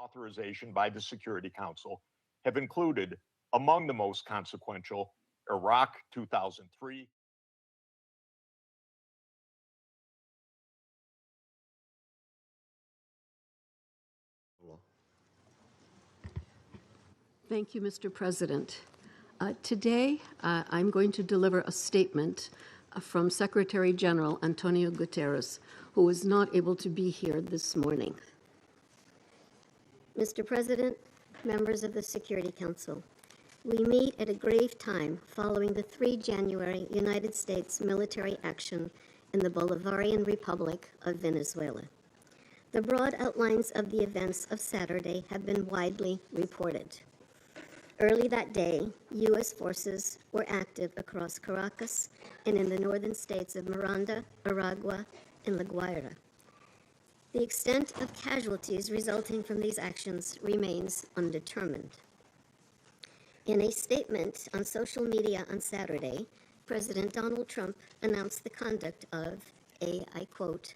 authorization by the Security Council have included, among the most consequential, Iraq 2003, Thank you, Mr. President. Today, I'm going to deliver a statement from Secretary General Antonio Guterres, who was not able to be here this morning. Mr. President, members of the Security Council, we meet at a grave time following the 3 January United States military action in the Bolivarian Republic of Venezuela. The broad outlines of the events of Saturday have been widely reported. Early that day, U.S. forces were active across Caracas and in the northern states of Miranda, Aragua, and La Guaira. The extent of casualties resulting from these actions remains undetermined. In a statement on social media on Saturday, President Donald Trump announced the conduct of a, I quote,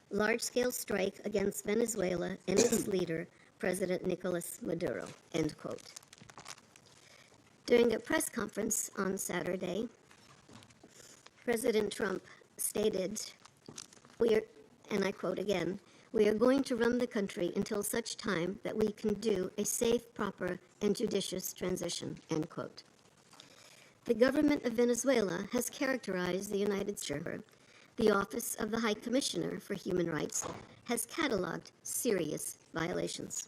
large-scale strike against Venezuela and its leader, President Nicolas Maduro, end quote. During a press conference on Saturday, President Trump stated, and I quote again, "We are going to run the country until such time that we can do a safe, proper, and judicious transition," end quote. The government of Venezuela has characterized the United States. The Office of the High Commissioner for Human Rights has cataloged serious violations.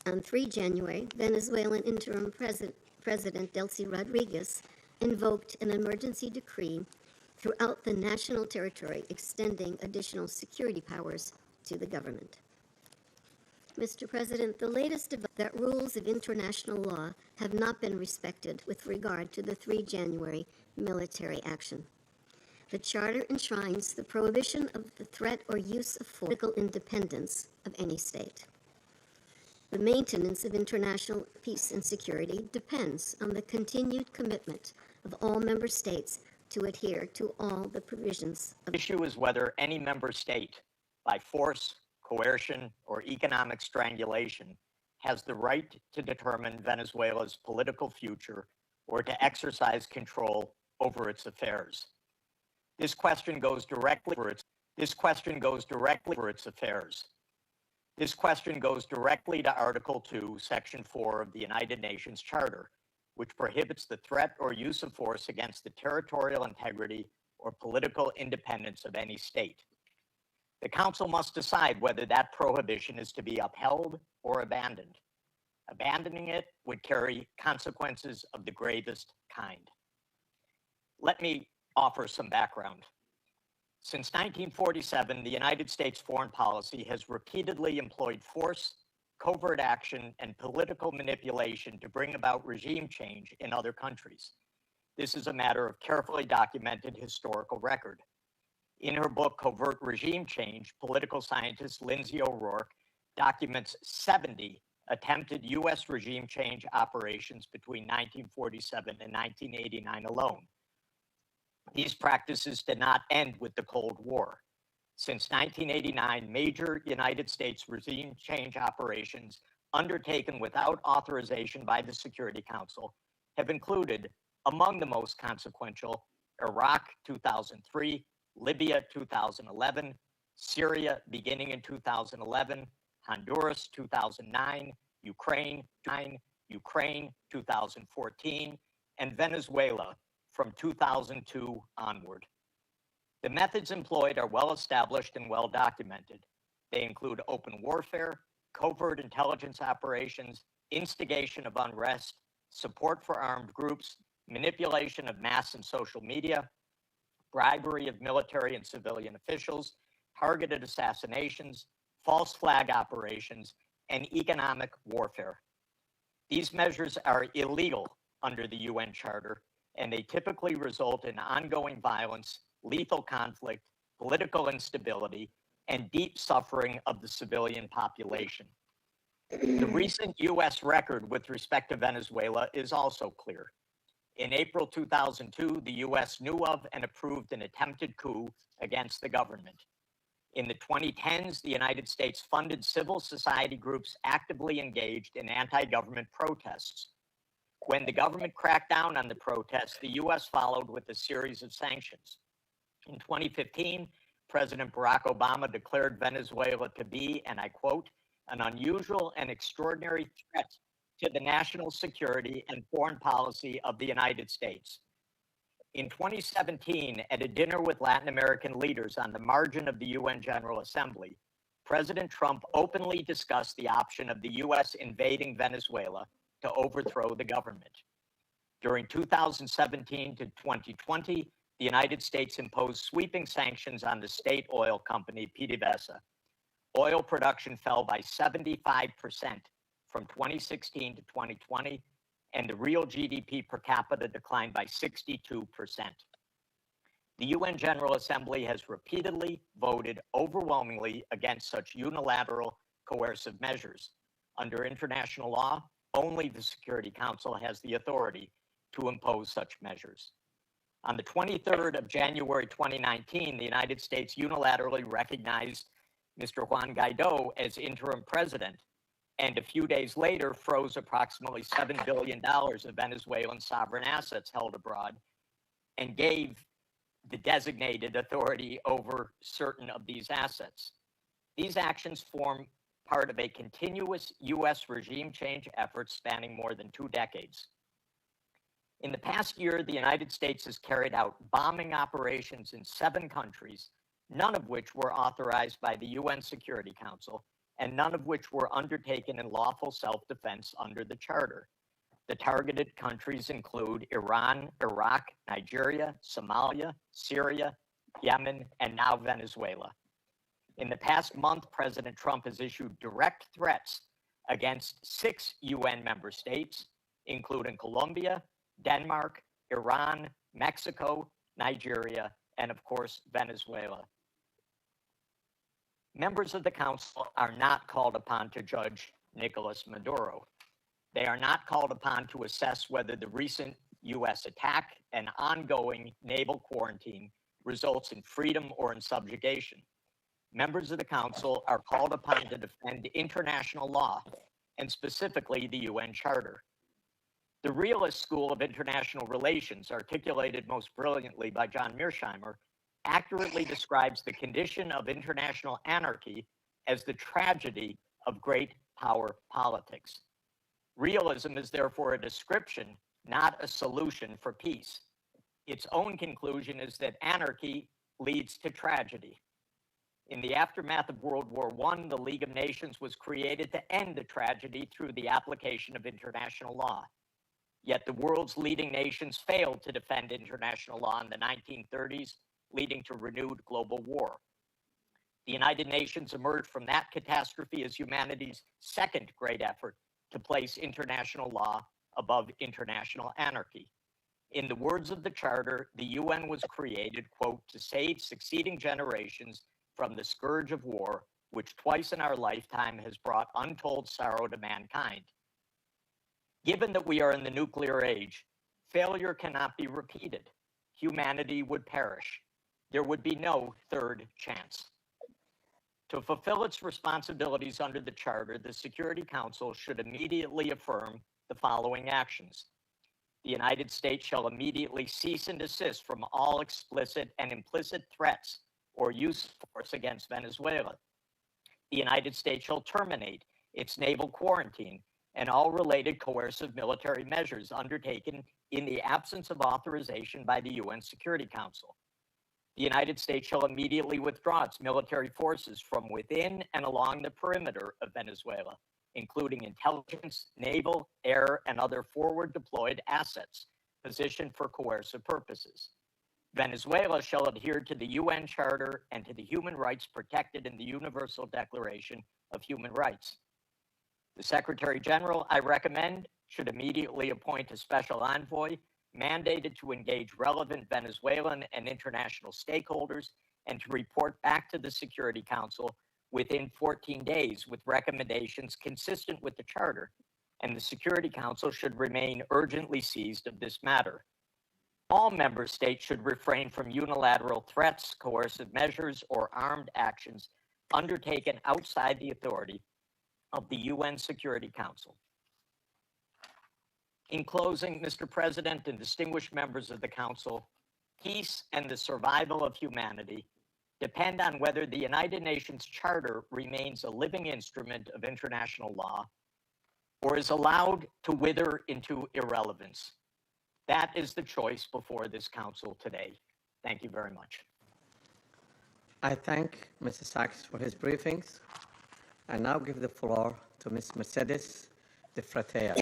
On 3 January, Venezuelan interim President Delcy Rodriguez invoked an emergency decree throughout the national territory, extending additional security powers to the government. Mr. President, the latest development that rules of international law have not been respected with regard to the 3 January military action. The Charter enshrines the prohibition of the threat or use of force, political independence of any state. The maintenance of international peace and security depends on the continued commitment of all member states to adhere to all the provisions of the issue is whether any member state, by force, coercion, or economic strangulation, has the right to determine Venezuela's political future or to exercise control over its affairs. This question goes directly for its affairs. This question goes directly to Article 2, Section 4 of the United Nations Charter, which prohibits the threat or use of force against the territorial integrity or political independence of any state. The Council must decide whether that prohibition is to be upheld or abandoned. Abandoning it would carry consequences of the gravest kind. Let me offer some background. Since 1947, the United States foreign policy has repeatedly employed force, covert action, and political manipulation to bring about regime change in other countries. This is a matter of carefully documented historical record. In her book, Covert Regime Change, political scientist Lindsay O'Rourke documents 70 attempted U.S. regime change operations between 1947 and 1989 alone. These practices did not end with the Cold War. Since 1989, major United States regime change operations undertaken without authorization by the Security Council have included, among the most consequential, Iraq 2003, Libya 2011, Syria beginning in 2011, Honduras 2009, Ukraine 2014, and Venezuela from 2002 onward. The methods employed are well established and well documented. They include open warfare, covert intelligence operations, instigation of unrest, support for armed groups, manipulation of mass and social media, bribery of military and civilian officials, targeted assassinations, false flag operations, and economic warfare. These measures are illegal under the UN Charter, and they typically result in ongoing violence, lethal conflict, political instability, and deep suffering of the civilian population. The recent U.S. record with respect to Venezuela is also clear. In April 2002, the U.S. knew of and approved an attempted coup against the government. In the 2010s, the United States funded civil society groups actively engaged in anti-government protests. When the government cracked down on the protests, the U.S. followed with a series of sanctions. In 2015, President Barack Obama declared Venezuela to be, and I quote, an unusual and extraordinary threat to the national security and foreign policy of the United States. In 2017, at a dinner with Latin American leaders on the margin of the UN General Assembly, President Trump openly discussed the option of the U.S. invading Venezuela to overthrow the government. During 2017 to 2020, the United States imposed sweeping sanctions on the state oil company PDVSA. Oil production fell by 75% from 2016 to 2020, and the real GDP per capita declined by 62%. The UN General Assembly has repeatedly voted overwhelmingly against such unilateral coercive measures. Under international law, only the Security Council has the authority to impose such measures. On the 23rd of January 2019, the United States unilaterally recognized Mr. Juan Guaido as interim president, and a few days later froze approximately $7 billion of Venezuelan sovereign assets held abroad and gave the designated authority over certain of these assets. These actions form part of a continuous U.S. regime change effort spanning more than 2 decades. In the past year, the United States has carried out bombing operations in 7 countries, none of which were authorized by the UN Security Council, and none of which were undertaken in lawful self-defense under the Charter. The targeted countries include Iran, Iraq, Nigeria, Somalia, Syria, Yemen, and now Venezuela. In the past month, President Trump has issued direct threats against 6 UN member states, including Colombia, Denmark, Iran, Mexico, Nigeria, and of course, Venezuela. Members of the Council are not called upon to judge Nicolas Maduro. They are not called upon to assess whether the recent U.S. attack and ongoing naval quarantine results in freedom or in subjugation. Members of the Council are called upon to defend international law, and specifically the UN Charter. The realist school of international relations, articulated most brilliantly by John Mearsheimer, accurately describes the condition of international anarchy as the tragedy of great power politics. Realism is therefore a description, not a solution for peace. Its own conclusion is that anarchy leads to tragedy. In the aftermath of World War I, the League of Nations was created to end the tragedy through the application of international law. Yet the world's leading nations failed to defend international law in the 1930s, leading to renewed global war. The United Nations emerged from that catastrophe as humanity's second great effort to place international law above international anarchy. In the words of the Charter, the UN was created, quote, to save succeeding generations from the scourge of war, which twice in our lifetime has brought untold sorrow to mankind. Given that we are in the nuclear age, failure cannot be repeated. Humanity would perish. There would be no third chance. To fulfill its responsibilities under the Charter, the Security Council should immediately affirm the following actions. The United States shall immediately cease and desist from all explicit and implicit threats or use of force against Venezuela. The United States shall terminate its naval quarantine and all related coercive military measures undertaken in the absence of authorization by the UN Security Council. The United States shall immediately withdraw its military forces from within and along the perimeter of Venezuela, including intelligence, naval, air, and other forward deployed assets positioned for coercive purposes. Venezuela shall adhere to the UN Charter and to the human rights protected in the Universal Declaration of Human Rights. The Secretary General, I recommend, should immediately appoint a special envoy mandated to engage relevant Venezuelan and international stakeholders and to report back to the Security Council within 14 days with recommendations consistent with the Charter, and the Security Council should remain urgently seized of this matter. All member states should refrain from unilateral threats, coercive measures, or armed actions undertaken outside the authority of the UN Security Council. In closing, Mr. President and distinguished members of the Council, peace and the survival of humanity depend on whether the United Nations Charter remains a living instrument of international law or is allowed to wither into irrelevance. That is the choice before this Council today. Thank you very much. I thank Mr. Sachs for his briefings. I now give the floor to Ms. Mercedes de Fratea.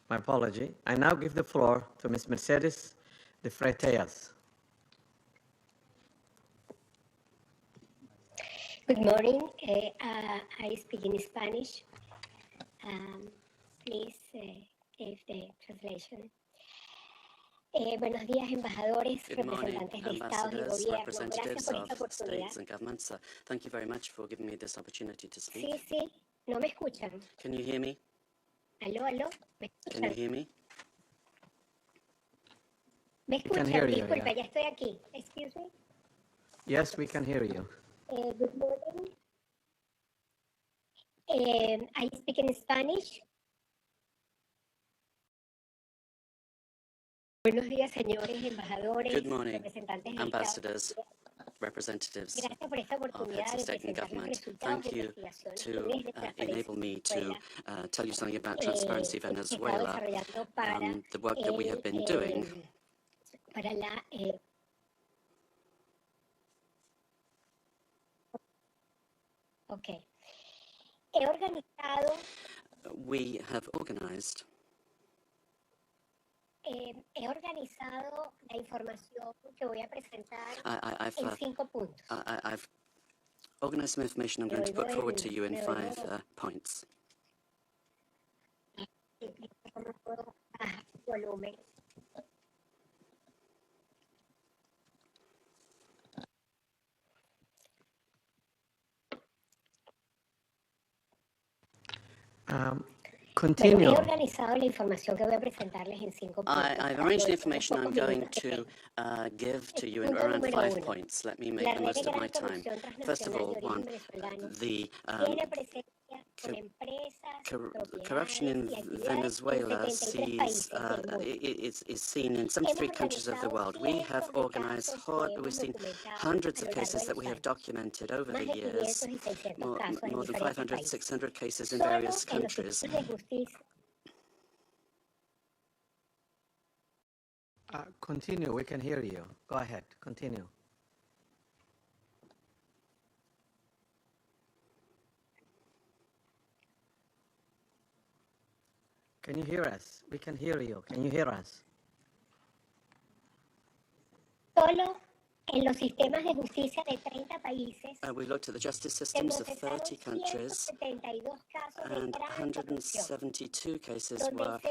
My apology. I now give the floor to Ms. Mercedes de Freitas. Good morning. I speak in Spanish. Please give the translation. Buenos días, embajadores, Good morning, representantes de estados y ambassadors, gobierno. representatives Gracias por esta of oportunidad. states and governments. Thank you very much for giving me this opportunity to speak. Sí, sí, no me escuchan. Can you hear me? Aló, aló, ¿me Can you escuchan? hear me? ¿Me We can escuchan? hear you, Disculpa, yeah. ya estoy aquí. Excuse me. Yes, we can hear you. Good morning. I speak in Spanish. Buenos días, señores embajadores, Good morning, representantes de ambassadors, estados. representatives Gracias por esta of oportunidad heads of de state and presentar los government. resultados Thank de you investigación to de transparencia enable me to Venezuela. tell you something about Transparency Que estaba Venezuela, desarrollando para the work that we have been doing. Para la He organizado We have organized la información que voy a presentar I've en 5 puntos. I've organized some information I'm going to put forward to you in 5 points. Volumen. Bueno, Continue. he organizado la información que voy a presentarles en 5 puntos. I've arranged the information I'm going to give to you in around 5 points. Let me make the most of my time. First of all, one, the corruption in Venezuela is seen in 73 countries of the world. We have organized, we've seen hundreds of cases that we have documented over the years, more than 500, 600 cases in various countries. Continue, we can hear you. Go ahead, continue. Can you hear us? We can hear you. Can you hear us? Solo en los sistemas de justicia de 30 países We looked at the justice se systems of procesaron 30 countries, 172 casos de and gran corrupción, 172 cases donde were el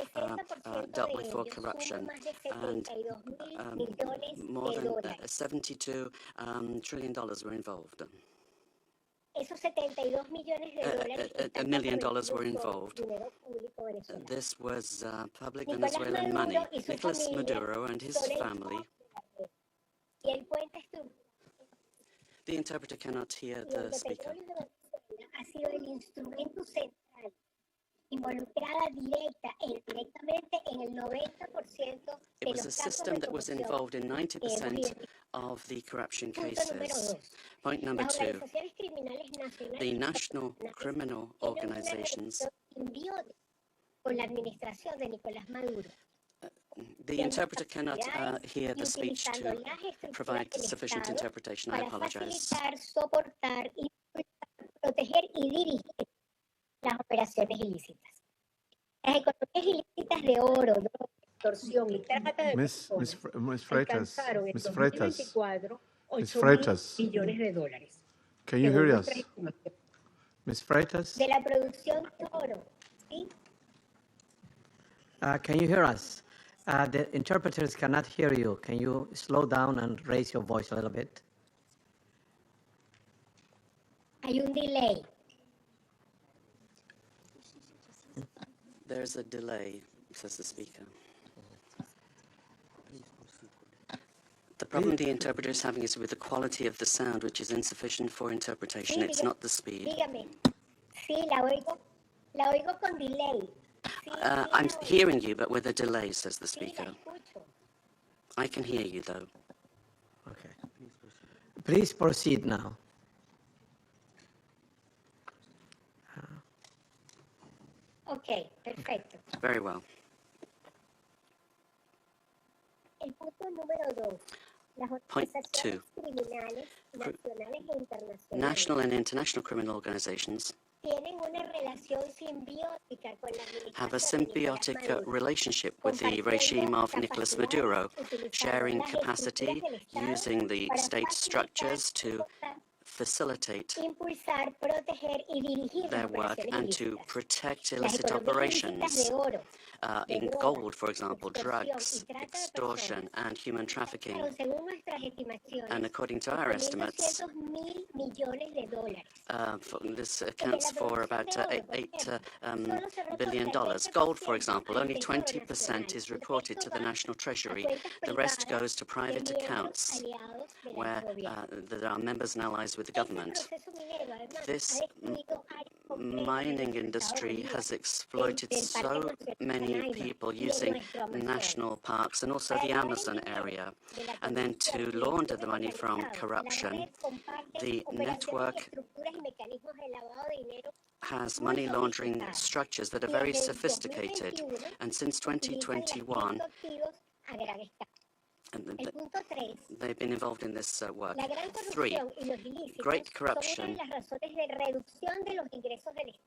60% dealt de with for ellos corruption, suman más de and 72.000 millones more de than dólares. $72 trillion were involved. Esos 72 millones de dólares $1 están million comprometidos were con involved. dinero público venezolano. This was public Nicolás Venezuelan Maduro money. y su Nicolas familia Maduro and his son el family. foco de la red. Y el puente estructural The interpreter cannot hear y the el de speaker. petróleo de Venezuela ha sido el instrumento central, involucrada directa e indirectamente en el 90% It de was a los casos system de that was corrupción. involved in 90% of the corruption Punto número cases. 2. Point number Las 2. organizaciones criminales nacionales The national criminal tienen una organizations, relación simbiótica con la administración de Nicolás Maduro. the interpreter cannot hear the speech to provide sufficient interpretation. I Para apologize. facilitar, soportar, proteger y dirigir las operaciones ilícitas. Las economías ilícitas de oro, droga, extorsión y trata de personas alcanzaron en 2024 $8.000 millones de dólares. Can you hear us? Ms. Freitas? de la producción Toro. ¿Sí? Can you hear us? The interpreters cannot hear you. Can you slow down and raise your voice a little bit? Hay un delay. There's a delay, says the speaker. The problem the interpreter is having is with the quality of the sound, which is insufficient for interpretation. It's not the speed. Dígame. Sí, la oigo con delay. Sí, I'm la oigo. hearing you, but with a delay, says the Sí, la speaker. escucho. I can hear you, though. Okay. Please proceed now. Ok, perfecto. Very well. El punto número 2. Las Point organizaciones two. criminales nacionales e internacionales National and international criminal organizations tienen una relación simbiótica con la have a administración de Nicolás symbiotic Maduro, relationship with the regime of Nicolas Maduro, sharing capacity, using the state structures to facilitate impulsar, proteger y dirigir their las work operaciones and to ilícitas. protect Las illicit economías ilícitas operations de oro, in gold, for example, drugs, extortion, and human trafficking. pero según nuestras estimaciones, And according to our estimates, 200.000 millones de dólares. this accounts for about $8 billion. Gold, for example, only 20% is reported to the National Treasury. The rest goes to private accounts where there are members and allies with the government. This mining industry has exploited so many people using national parks and also the Amazon area. And then to launder the money from corruption, the network has money laundering structures that are very sophisticated. And since 2021, and they've been involved in this work. 3, great corruption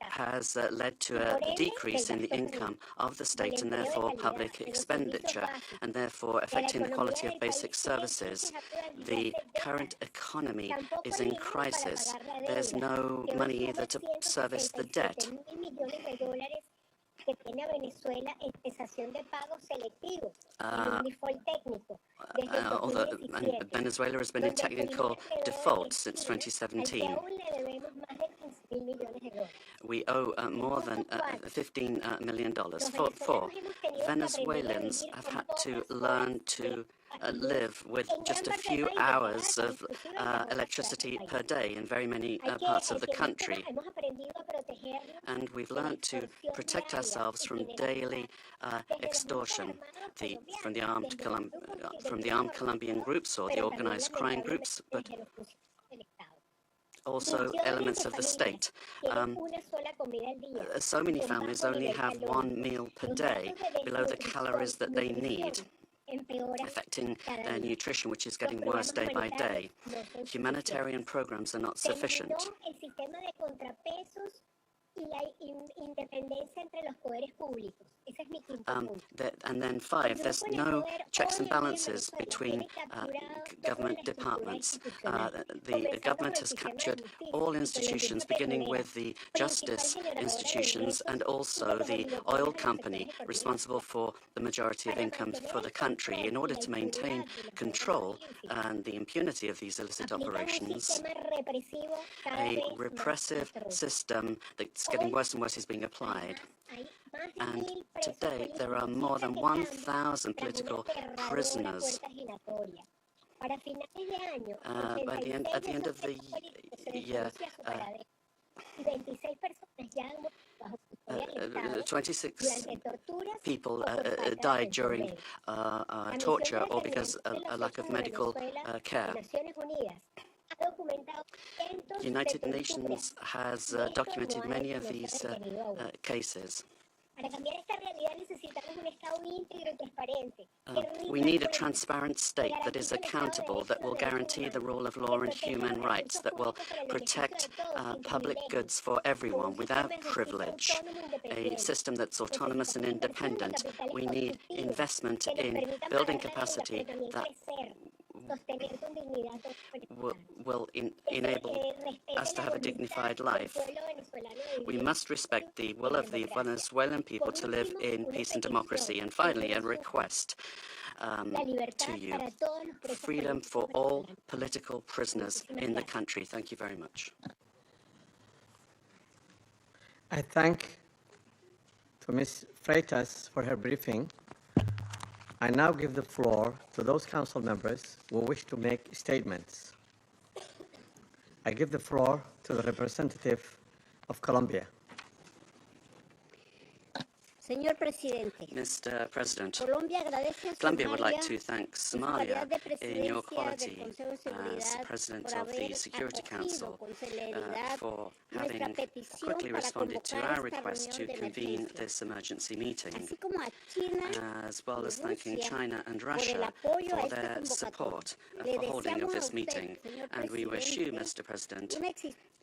has led to a decrease in the income of the state and therefore public expenditure, and therefore affecting the quality of basic services. The current economy is in crisis. There's no money either to service the debt. Que tiene a Venezuela en cesación de pagos selectivos, en un default técnico. Although Venezuela has been in technical default since 2017. We owe more than $15 million. 4, Venezuelans have had to learn to live with just a few hours of electricity per day in very many parts of the country. And we've learned to protect ourselves from daily extortion from the armed Colombian groups or the organized crime groups, but also elements of the state. So many families only have one meal per day, below the calories that they need, affecting their nutrition, which is getting worse day by day. Humanitarian programs are not sufficient. And then 5, there's no checks and balances between government departments. The government has captured all institutions, beginning with the justice institutions and also the oil company responsible for the majority of income for the country. In order to maintain control and the impunity of these illicit operations, a repressive system that's getting worse and worse is being applied. And today there are more than 1,000 political prisoners. At the end of the year, 26 people died during torture or because of a lack of medical care. The United Nations has documented many of these cases. We need a transparent state that is accountable, that will guarantee the rule of law and human rights, that will protect public goods for everyone without privilege, a system that's autonomous and independent. We need investment in building capacity that sostener con dignidad todo will enable us to have a dignified life. We must respect the will of the Venezuelan people to live in peace and democracy. And finally, a request to you, freedom for all political prisoners in the country. Thank you very much. I thank to Ms. Freitas for her briefing. I now give the floor to those council members who wish to make statements. I give the floor to the representative of Colombia. Señor Presidente, Mr. President, Colombia Colombia would like to thank Somalia in your quality as President of the Security Council for having quickly responded to our request to convene this emergency meeting, as well as thanking China and Russia for their support for holding of this meeting. And we wish you, Mr. President,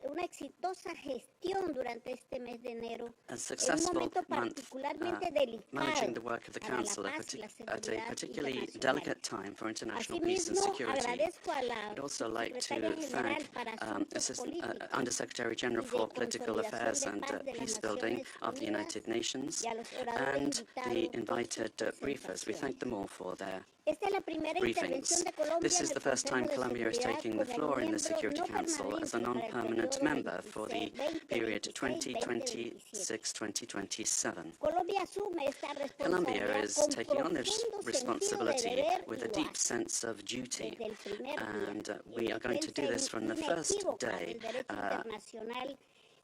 una exitosa gestión durante este mes de enero, a successful month particularmente managing the delicado work of the para la Council paz y la at a seguridad particularly internacional. delicate time for international peace and Asimismo, security. agradezco a la I'd also like to Secretaria General thank para Asuntos Políticos Undersecretary General y de for Political Consolidación Affairs de and Paz de las Peace Building Naciones of the United Unidas Nations y a los oradores and the invitados por invited sus briefers. We presentaciones. thank them all for their Esta es la primera intervención briefings. de Colombia This en is el the first time Consejo de Colombia is Seguridad taking the como floor in the miembro Security no Council as a permanente para el non-permanent periodo member for the period 2026-2027. 2026-2027. Colombia asume esta Colombia responsabilidad is con taking on this profundo sentido de responsibility deber with y a deep loar. sense of duty, Desde el primer día, and en we are going to do defensa this from the first inequívoca day, del derecho internacional y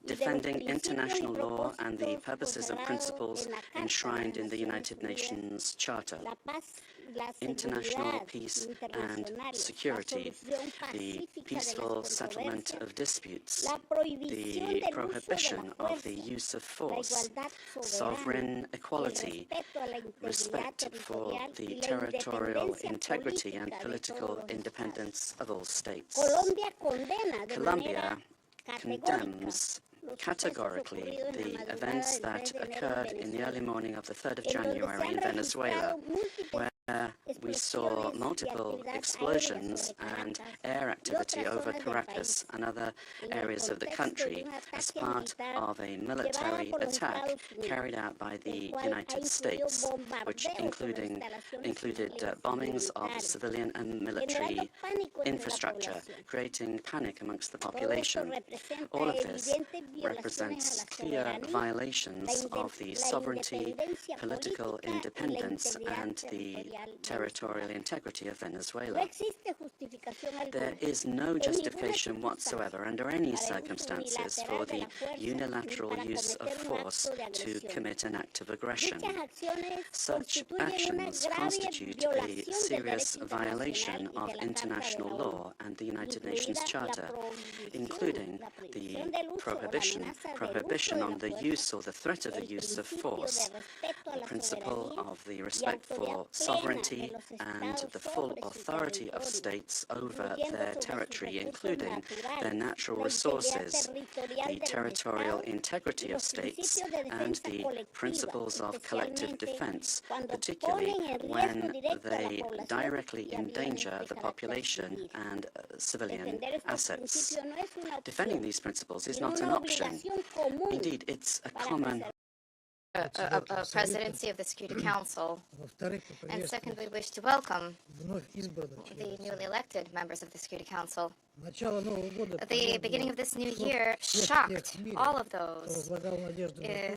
de los defending principios y international law and the propósitos purposes and consagrados principles en la Carta de enshrined in las the United Naciones Unidas. Nations Charter. La paz, la International seguridad peace and internacional, security, la solución the pacífica de peaceful las settlement controversias, of disputes, la prohibición the del prohibition uso de la of the fuerza, use of la force, igualdad soberana, sovereign el equality, respeto a la integridad respect for territorial the y la territorial independencia integrity and política de political todos los estados. independence of all states. Colombia condena de Colombia manera categórica condemns los categorically sucesos ocurridos en la the madrugada events del that 3 de enero en occurred in the Venezuela, early morning of the 3rd of en donde se January in han Venezuela, registrado múltiples where we saw explosiones y multiple actividades explosions aéreas sobre and Caracas air y activity otras over zonas del Caracas país, and other en el areas of the contexto de country un as ataque part militar of a llevado military por los attack Estados Unidos, carried out by the el cual ha United incluido States, which bombardeos sobre instalaciones included civiles y bombings of militares, civilian and generando military pánico entre la infrastructure, población. creating panic amongst the Todo esto population. representa All of this evidentes violaciones a represents la clear soberanía, violations of the sovereignty, independencia political política y la independence, integridad and the territorial territorial venezolana. integrity of No Venezuela. existe justificación There alguna is no en ninguna justification circunstancia whatsoever under any para el uso circumstances unilateral for de the la fuerza ni unilateral para use of cometer un force acto de to agresión. commit an act of aggression. Dichas acciones Such constituyen una actions grave constitute a violación del serious derecho violation internacional y of de la Carta de international la law ONU, and the United Nations incluida la Charter, including prohibición the del uso o la prohibition amenaza del prohibition uso de on la the fuerza, use or the threat of el the use of principio force, de respeto a the la principle soberanía of the y respect autoridad for plena sovereignty de los and estados the full sobre su authority of territorio, states over incluyendo their sobre sus territory, recursos including their naturales, natural la integridad resources, territorial the de los territorial estados integrity y of los states, principios de and defensa the colectiva, principles of collective especialmente defense, cuando particularly ponen en riesgo when directo a la they población directly y a endanger bienes the de carácter population civil. and civilian Defender estos assets. principios no es una Defending opción, these principles is sino not an una option. obligación común Indeed, it's a para common preservar a presidency of the Security Council. And second, we wish to welcome the newly elected members of the Security Council. The beginning of this new year shocked all of those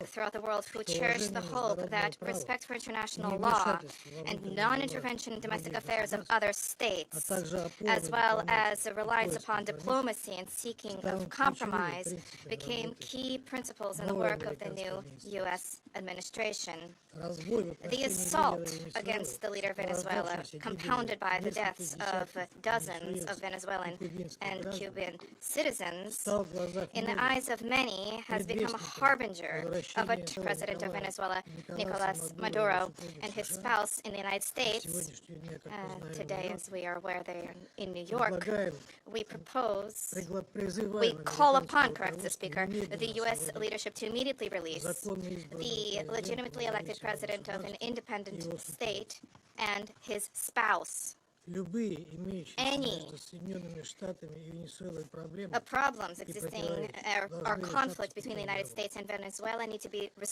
throughout the world who cherished the hope that respect for international law and non-intervention in domestic affairs of other states, as well as a reliance upon diplomacy and seeking of compromise, became key principles in the work of the new U.S. administration. The assault against the leader of Venezuela, compounded by the deaths of dozens of Venezuelan and Cuban citizens, in the eyes of many, has become a harbinger of what President of Venezuela, Nicolas Maduro, and his spouse in the United States, today, as we are aware, they are in New York. We call upon, corrects the Speaker, the U.S. leadership to immediately release the legitimately elected president of an independent state and his spouse. Any problems existing or conflict between the United States and Venezuela need to be resolved